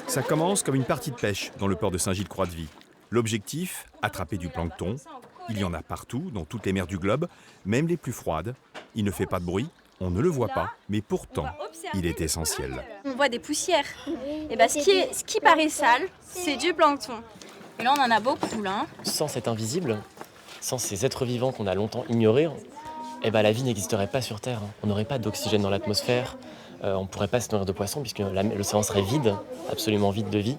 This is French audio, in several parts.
Ça commence comme une partie de pêche dans le port de Saint-Gilles-Croix-de-Vie. L'objectif, attraper du plancton. Il y en a partout, dans toutes les mers du globe, même les plus froides. Il ne fait pas de bruit, on ne le voit pas, mais pourtant, il est essentiel. On voit des poussières. Et ce qui paraît sale, c'est du plancton. Et là, on en a beaucoup, là. Sans cet invisible, sans ces êtres vivants qu'on a longtemps ignorés, la vie n'existerait pas sur Terre. On n'aurait pas d'oxygène dans l'atmosphère, on ne pourrait pas se nourrir de poissons puisque l'océan serait vide, absolument vide de vie.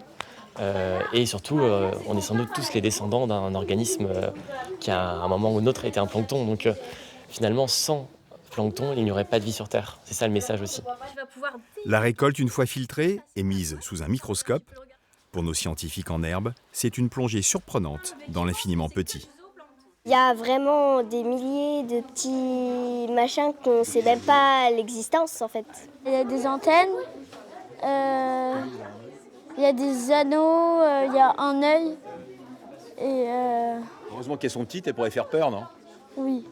Et surtout, on est sans doute tous les descendants d'un organisme qui à un moment ou un autre a été un plancton. Donc finalement, sans plancton, il n'y aurait pas de vie sur Terre. C'est ça le message aussi. La récolte, une fois filtrée, est mise sous un microscope. Pour nos scientifiques en herbe, c'est une plongée surprenante dans l'infiniment petit. Il y a vraiment des milliers de petits machins qu'on ne sait même pas l'existence en fait. Il y a des antennes, il y a des anneaux, il y a un œil. Heureusement qu'elles sont petites, elles pourraient faire peur, non? Oui.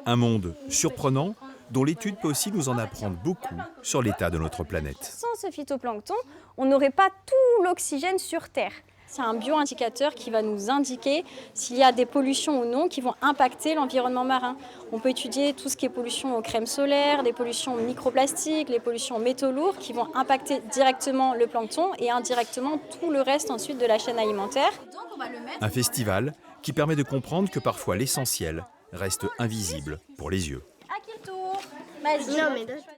Un monde surprenant dont l'étude peut aussi nous en apprendre beaucoup sur l'état de notre planète. Sans ce phytoplancton, on n'aurait pas tout l'oxygène sur Terre. C'est un bioindicateur qui va nous indiquer s'il y a des pollutions ou non qui vont impacter l'environnement marin. On peut étudier tout ce qui est pollution aux crèmes solaires, les pollutions microplastiques, les pollutions aux métaux lourds qui vont impacter directement le plancton et indirectement tout le reste ensuite de la chaîne alimentaire. Un festival qui permet de comprendre que parfois l'essentiel reste invisible pour les yeux. À qui le tour ? Vas-y.